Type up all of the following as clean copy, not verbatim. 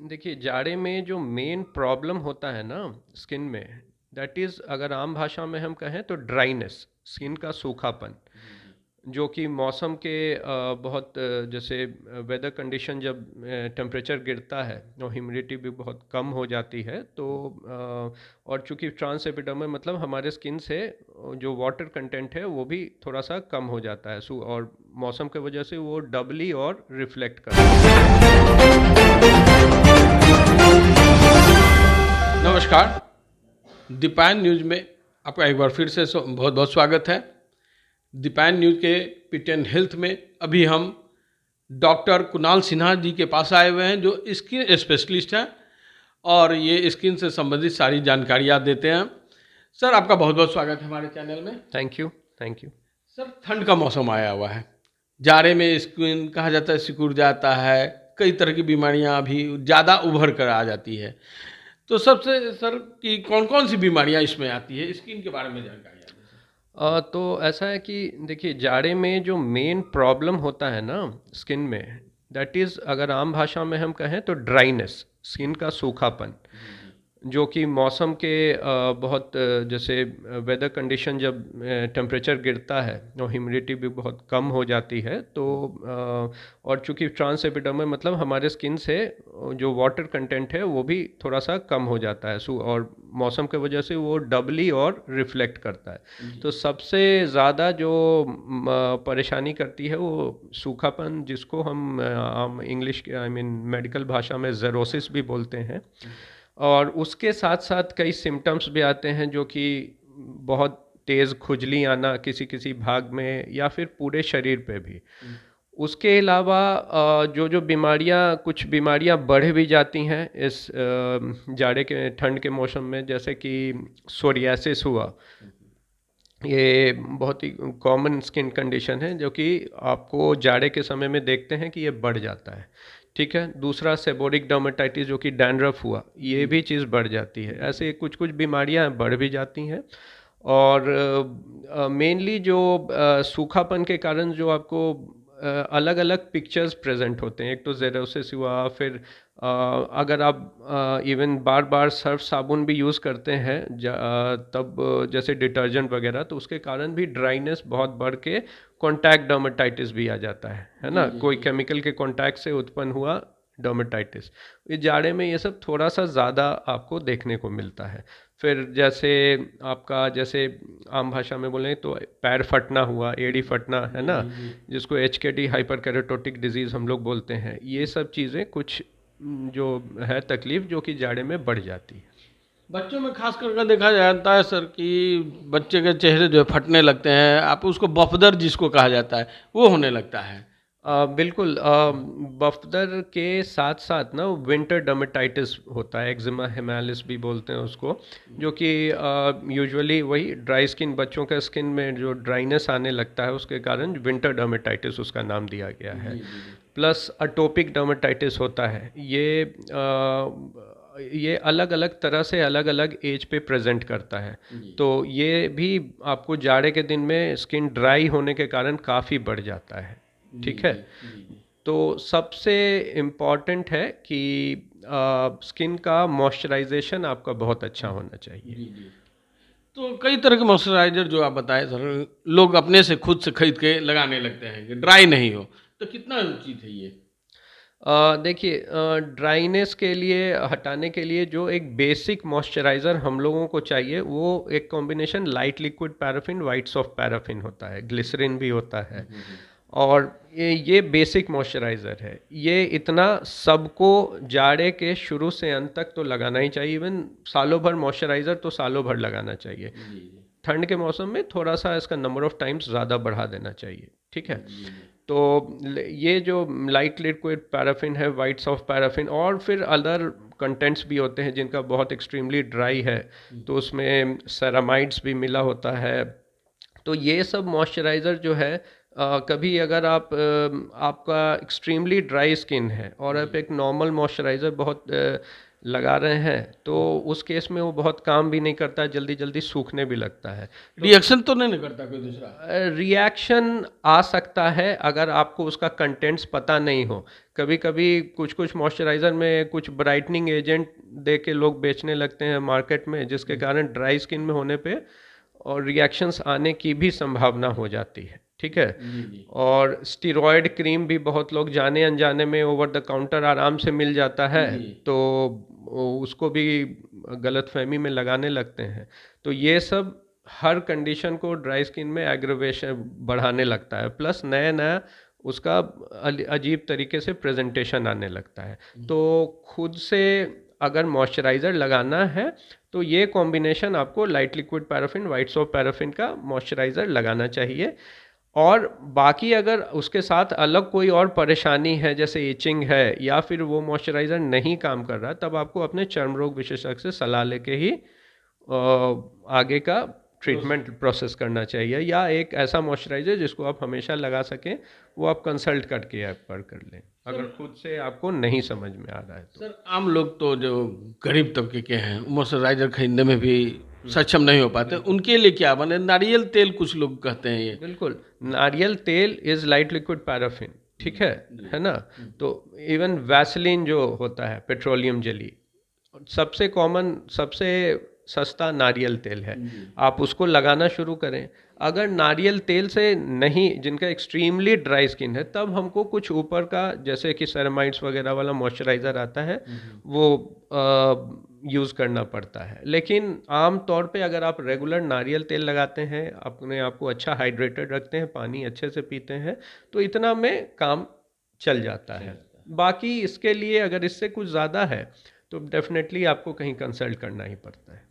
देखिए जाड़े में जो मेन प्रॉब्लम होता है ना स्किन में, दैट इज़ अगर आम भाषा में हम कहें तो ड्राइनेस, स्किन का सूखापन। जो कि मौसम के बहुत जैसे वेदर कंडीशन जब टेम्परेचर गिरता है और ह्यूमिडिटी भी बहुत कम हो जाती है तो और चूंकि ट्रांस एपिडर्मल मतलब हमारे स्किन से जो वाटर कंटेंट है वो भी थोड़ा सा कम हो जाता है और मौसम की वजह से वो डबली और रिफ्लेक्ट करता नमस्कार। दीपायन न्यूज में आपका एक बार फिर से बहुत बहुत स्वागत है। दीपायन न्यूज के पिट एंड हेल्थ में अभी हम डॉक्टर कुणाल सिन्हा जी के पास आए हुए हैं जो स्किन स्पेशलिस्ट हैं और ये स्किन से संबंधित सारी जानकारियाँ देते हैं। सर, आपका बहुत बहुत स्वागत है हमारे चैनल में। Thank you. Thank you. Sir, ठंड का मौसम आया हुआ है, जाड़े में स्किन कहा जाता है सिकुड़ जाता है, कई तरह की बीमारियां अभी ज़्यादा उभर कर आ जाती है। तो सबसे सर कि कौन कौन सी बीमारियां इसमें आती है, स्किन के बारे में जानकारी दें सर। तो ऐसा है कि देखिए जाड़े में जो मेन प्रॉब्लम होता है ना स्किन में, दैट इज़ अगर आम भाषा में हम कहें तो ड्राइनेस, स्किन का सूखापन। जो कि मौसम के बहुत जैसे वेदर कंडीशन जब टेम्परेचर गिरता है और ह्यूमिडिटी भी बहुत कम हो जाती है तो और चूंकि ट्रांस एपिडर्मल मतलब हमारे स्किन से जो वाटर कंटेंट है वो भी थोड़ा सा कम हो जाता है और मौसम की वजह से वो डबली और रिफ्लेक्ट करता है। तो सबसे ज़्यादा जो परेशानी करती है वो सूखापन, जिसको हम आम इंग्लिश के आई मीन मेडिकल भाषा में ज़ेरोसिस भी बोलते हैं। और उसके साथ साथ कई सिम्टम्स भी आते हैं जो कि बहुत तेज़ खुजली आना किसी किसी भाग में या फिर पूरे शरीर पे भी। उसके अलावा जो जो बीमारियां, कुछ बीमारियां बढ़ भी जाती हैं इस जाड़े के ठंड के मौसम में, जैसे कि सोरियासिस हुआ। ये बहुत ही कॉमन स्किन कंडीशन है जो कि आपको जाड़े के समय में देखते हैं कि ये बढ़ जाता है। ठीक है। दूसरा सेबोरिक डर्मेटाइटिस जो कि डैंड्रफ हुआ, ये भी चीज़ बढ़ जाती है। ऐसे कुछ कुछ बीमारियां बढ़ भी जाती हैं। और मेनली जो सूखापन के कारण जो आपको अलग अलग पिक्चर्स प्रेजेंट होते हैं। एक तो जेरोसिस हुआ, फिर अगर आप इवन बार बार सर्फ साबुन भी यूज़ करते हैं तब जैसे डिटर्जेंट वगैरह, तो उसके कारण भी ड्राइनेस बहुत बढ़ के कॉन्टैक्ट डर्मेटाइटिस भी आ जाता है ना। कोई केमिकल के कॉन्टैक्ट से उत्पन्न हुआ डर्मेटाइटिस। ये जाड़े में ये सब थोड़ा सा ज़्यादा आपको देखने को मिलता है। फिर जैसे आपका जैसे आम भाषा में बोलें तो पैर फटना हुआ, एड़ी फटना है ना, जिसको HKD हाइपर कैरोटोटिक डिजीज़ हम लोग बोलते हैं। ये सब चीज़ें कुछ जो है तकलीफ जो कि जाड़े में बढ़ जाती है। बच्चों में खास करके देखा जाता है सर कि बच्चे के चेहरे जो है फटने लगते हैं, आप उसको बफदर जिसको कहा जाता है वो होने लगता है। बिल्कुल। बफ्तर के साथ साथ ना विंटर डर्मेटाइटिस होता है, एक्जिमा हेमालिस भी बोलते हैं उसको, जो कि यूजुअली वही ड्राई स्किन बच्चों का स्किन में जो ड्राइनेस आने लगता है उसके कारण विंटर डर्मेटाइटिस उसका नाम दिया गया है। प्लस अटोपिक डर्मेटाइटिस होता है। ये अलग अलग तरह से अलग अलग एज पे प्रेजेंट करता है। तो ये भी आपको जाड़े के दिन में स्किन ड्राई होने के कारण काफ़ी बढ़ जाता है। ठीक है। तो सबसे इम्पॉर्टेंट है कि स्किन का मॉइस्चराइजेशन आपका बहुत अच्छा होना चाहिए। तो कई तरह के मॉइस्चराइजर जो आप बताए सर, लोग अपने से खुद से खरीद के लगाने लगते हैं कि ड्राई नहीं हो, तो कितना उचित है ये? देखिए ड्राइनेस के लिए हटाने के लिए जो एक बेसिक मॉइस्चराइज़र हम लोगों को चाहिए वो एक combination light liquid paraffin white soft paraffin होता है, ग्लिसरीन भी होता है। और ये बेसिक मॉइस्चराइज़र है। ये इतना सबको जाड़े के शुरू से अंत तक तो लगाना ही चाहिए। इवन सालों भर मॉइस्चराइज़र तो सालों भर लगाना चाहिए। ठंड के मौसम में थोड़ा सा इसका नंबर ऑफ टाइम्स ज़्यादा बढ़ा देना चाहिए। ठीक है। तो ये जो लाइट लिक्विड पैराफिन है, वाइट सॉफ्ट पैराफिन, और फिर अदर कंटेंट्स भी होते हैं जिनका बहुत एक्सट्रीमली ड्राई है तो उसमें सेरामाइड्स भी मिला होता है। तो ये सब मॉइस्चराइज़र जो है कभी अगर आपका एक्सट्रीमली ड्राई स्किन है और आप एक नॉर्मल मॉइस्चराइज़र बहुत लगा रहे हैं तो उस केस में वो बहुत काम भी नहीं करता, जल्दी जल्दी सूखने भी लगता है। रिएक्शन तो नहीं करता कोई दूसरा? रिएक्शन आ सकता है अगर आपको उसका कंटेंट्स पता नहीं हो। कभी कभी कुछ कुछ मॉइस्चराइज़र में कुछ ब्राइटनिंग एजेंट दे के लोग बेचने लगते हैं मार्केट में, जिसके कारण ड्राई स्किन में होने पे और रिएक्शंस आने की भी संभावना हो जाती है। ठीक है। और स्टीरॉयड क्रीम भी बहुत लोग जाने अनजाने में ओवर द काउंटर आराम से मिल जाता है, तो उसको भी गलतफहमी में लगाने लगते हैं। तो ये सब हर कंडीशन को ड्राई स्किन में एग्रेवेशन बढ़ाने लगता है, प्लस नया नया उसका अजीब तरीके से प्रेजेंटेशन आने लगता है। तो खुद से अगर मॉइस्चराइज़र लगाना है तो ये कॉम्बिनेशन आपको light liquid paraffin, white soap paraffin का मॉइस्चराइज़र लगाना चाहिए। और बाकी अगर उसके साथ अलग कोई और परेशानी है, जैसे इचिंग है या फिर वो मॉइस्चराइज़र नहीं काम कर रहा, तब आपको अपने चर्म रोग विशेषज्ञ से सलाह लेके ही आगे का ट्रीटमेंट प्रोसेस करना चाहिए, या एक ऐसा मॉइस्चराइज़र जिसको आप हमेशा लगा सकें, वो आप कंसल्ट करके ऐप पर कर लें अगर खुद से आपको नहीं समझ में आ रहा है तो। सर आम लोग तो जो गरीब तबके के हैं मॉइस्चराइजर खरीदने में भी सक्षम नहीं हो पाते, उनके लिए क्या बने? नारियल तेल कुछ लोग कहते हैं ये। बिल्कुल, नारियल तेल इज़ लाइट लिक्विड पैराफिन, ठीक है ना। तो इवन वैसलीन जो होता है, पेट्रोलियम जेली, सबसे कॉमन सबसे सस्ता नारियल तेल है। आप उसको लगाना शुरू करें। अगर नारियल तेल से नहीं, जिनका एक्सट्रीमली ड्राई स्किन है, तब हमको कुछ ऊपर का जैसे कि सेरामाइड्स वगैरह वाला मॉइस्चराइज़र आता है, वो यूज़ करना पड़ता है। लेकिन आम तौर पे अगर आप रेगुलर नारियल तेल लगाते हैं, अपने आप को अच्छा हाइड्रेटेड रखते हैं, पानी अच्छे से पीते हैं, तो इतना में काम चल जाता है। बाकी इसके लिए अगर इससे कुछ ज़्यादा है तो डेफिनेटली आपको कहीं कंसल्ट करना ही पड़ता है।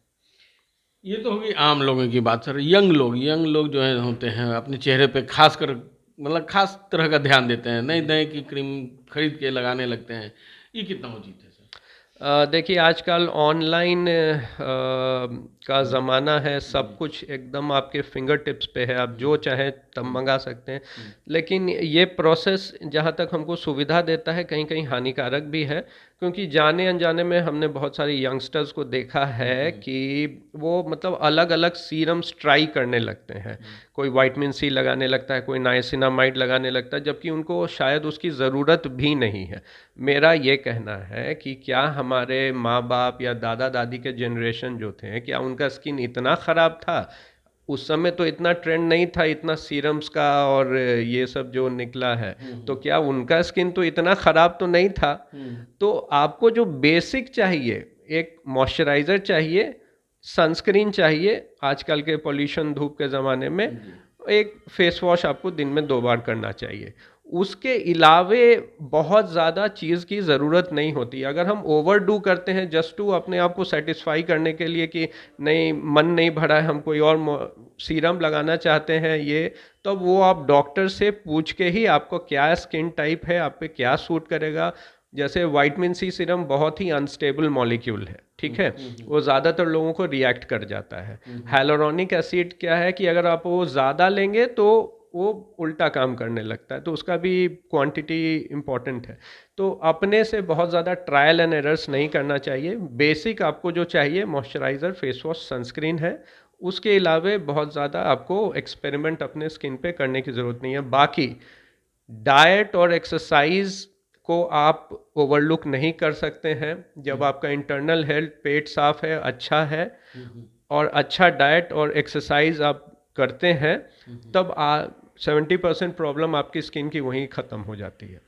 ये तो होगी आम लोगों की बात। सर यंग लोग जो है होते हैं अपने चेहरे पे खास कर मतलब खास तरह का ध्यान देते हैं, नई नई की क्रीम खरीद के लगाने लगते हैं, ये कितना उचित है सर? देखिए आजकल ऑनलाइन का ज़माना है, सब कुछ एकदम आपके फिंगर टिप्स पे है, आप जो चाहें तब मंगा सकते हैं। लेकिन ये प्रोसेस जहाँ तक हमको सुविधा देता है, कहीं कहीं हानिकारक भी है, क्योंकि जाने अनजाने में हमने बहुत सारे यंगस्टर्स को देखा है कि वो मतलब अलग अलग सीरम्स ट्राई करने लगते हैं। कोई विटामिन सी लगाने लगता है, कोई नाइसिनामाइड लगाने लगता है, जबकि उनको शायद उसकी ज़रूरत भी नहीं है। मेरा ये कहना है कि क्या हमारे माँ बाप या दादा दादी के जनरेशन जो थे, क्या उनका स्किन इतना ख़राब था? उस समय तो इतना ट्रेंड नहीं था, इतना सीरम्स का और ये सब जो निकला है, तो क्या उनका स्किन तो इतना ख़राब तो नहीं था? तो आपको जो बेसिक चाहिए, एक मॉइस्चराइज़र चाहिए, सनस्क्रीन चाहिए, आजकल के पॉल्यूशन धूप के ज़माने में एक फेस वॉश आपको दिन में 2 बार करना चाहिए। उसके अलावे बहुत ज़्यादा चीज़ की ज़रूरत नहीं होती। अगर हम ओवरडू करते हैं जस्ट टू अपने आप को सेटिस्फाई करने के लिए कि नहीं मन नहीं भरा है, हम कोई और सीरम लगाना चाहते हैं, ये तो वो आप डॉक्टर से पूछ के ही आपको क्या स्किन टाइप है, आप पे क्या सूट करेगा। जैसे विटामिन सी सीरम बहुत ही अनस्टेबल मॉलिक्यूल है, ठीक है, वो ज़्यादातर लोगों को रिएक्ट कर जाता है। हाइलुरोनिक एसिड क्या है कि अगर आप वो ज़्यादा लेंगे तो वो उल्टा काम करने लगता है, तो उसका भी क्वांटिटी इम्पॉर्टेंट है। तो अपने से बहुत ज़्यादा ट्रायल एंड एरर्स नहीं करना चाहिए। बेसिक आपको जो चाहिए मॉइस्चराइज़र, फेस वॉश, सनस्क्रीन है, उसके अलावे बहुत ज़्यादा आपको एक्सपेरिमेंट अपने स्किन पे करने की ज़रूरत नहीं है। बाकी डाइट और एक्सरसाइज को आप ओवरलुक नहीं कर सकते हैं। जब आपका इंटरनल हेल्थ, पेट साफ है, अच्छा है और अच्छा डाइट और एक्सरसाइज आप करते हैं, तब 70% प्रॉब्लम आपकी स्किन की वहीं ख़त्म हो जाती है।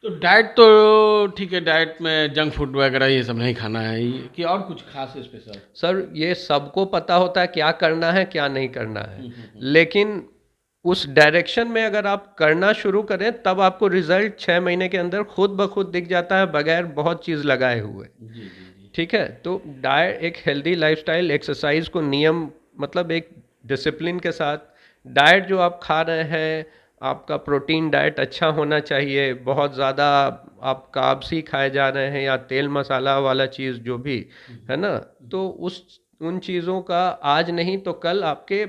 तो डाइट तो ठीक है, डाइट में जंक फूड वगैरह ये सब नहीं खाना है, कि और कुछ खास स्पेशल? सर ये सबको पता होता है क्या करना है क्या नहीं करना है, लेकिन उस डायरेक्शन में अगर आप करना शुरू करें तब आपको रिजल्ट 6 महीने के अंदर खुद ब खुद दिख जाता है, बगैर बहुत चीज़ लगाए हुए। ठीक है। तो डाइट, एक हेल्दी लाइफस्टाइल, एक्सरसाइज को नियम मतलब एक डिसिप्लिन के साथ, डाइट जो आप खा रहे हैं, आपका प्रोटीन डाइट अच्छा होना चाहिए, बहुत ज़्यादा आप कार्ब्स ही खाए जा रहे हैं या तेल मसाला वाला चीज़ जो भी है ना, तो उन चीज़ों का आज नहीं तो कल आपके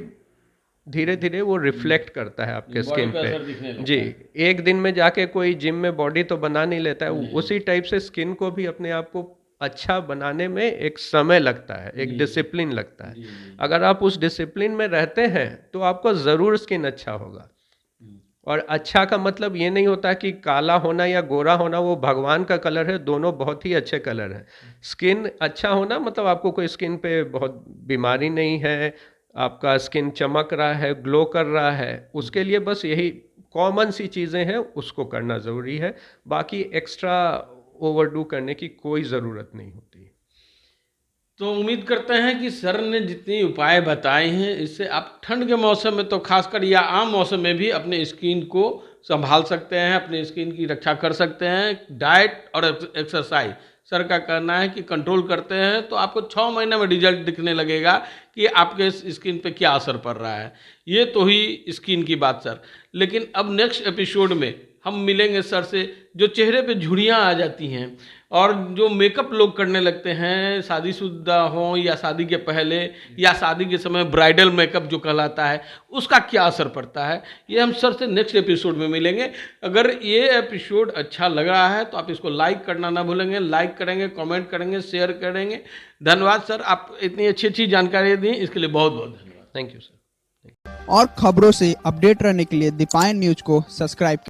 धीरे धीरे वो रिफ्लेक्ट करता है आपके स्किन पे। जी, एक दिन में जाके कोई जिम में बॉडी तो बना नहीं लेता है, उसी टाइप से स्किन को भी अपने आप को अच्छा बनाने में एक समय लगता है, एक डिसिप्लिन लगता है। अगर आप उस डिसिप्लिन में रहते हैं तो आपको ज़रूर स्किन अच्छा होगा। और अच्छा का मतलब ये नहीं होता कि काला होना या गोरा होना वो भगवान का कलर है, दोनों बहुत ही अच्छे कलर हैं। स्किन अच्छा होना मतलब आपको कोई स्किन पे बहुत बीमारी नहीं है, आपका स्किन चमक रहा है, ग्लो कर रहा है, उसके लिए बस यही कॉमन सी चीज़ें हैं, उसको करना ज़रूरी है। बाकी एक्स्ट्रा ओवरडू करने की कोई ज़रूरत नहीं होती। तो उम्मीद करते हैं कि सर ने जितने उपाय बताए हैं इससे आप ठंड के मौसम में तो खासकर या आम मौसम में भी अपने स्किन को संभाल सकते हैं, अपने स्किन की रक्षा कर सकते हैं। डाइट और एक्सरसाइज सर का कहना है कि कंट्रोल करते हैं तो आपको 6 महीने में रिजल्ट दिखने लगेगा कि आपके स्किन पे क्या असर पड़ रहा है। ये तो ही स्किन की बात सर। लेकिन अब नेक्स्ट एपिसोड में हम मिलेंगे सर से, जो चेहरे पे झुर्रियाँ आ जाती हैं और जो मेकअप लोग करने लगते हैं, शादीशुदा हों या शादी के पहले या शादी के समय ब्राइडल मेकअप जो कहलाता है, उसका क्या असर पड़ता है, ये हम सर से नेक्स्ट एपिसोड में मिलेंगे। अगर ये एपिसोड अच्छा लग रहा है तो आप इसको लाइक करना ना भूलेंगे। लाइक करेंगे, कमेंट करेंगे, शेयर करेंगे। धन्यवाद सर, आप इतनी अच्छी अच्छी जानकारी दी इसके लिए बहुत बहुत धन्यवाद। Thank you sir. और खबरों से अपडेट रहने के लिए दीपायन न्यूज को सब्सक्राइब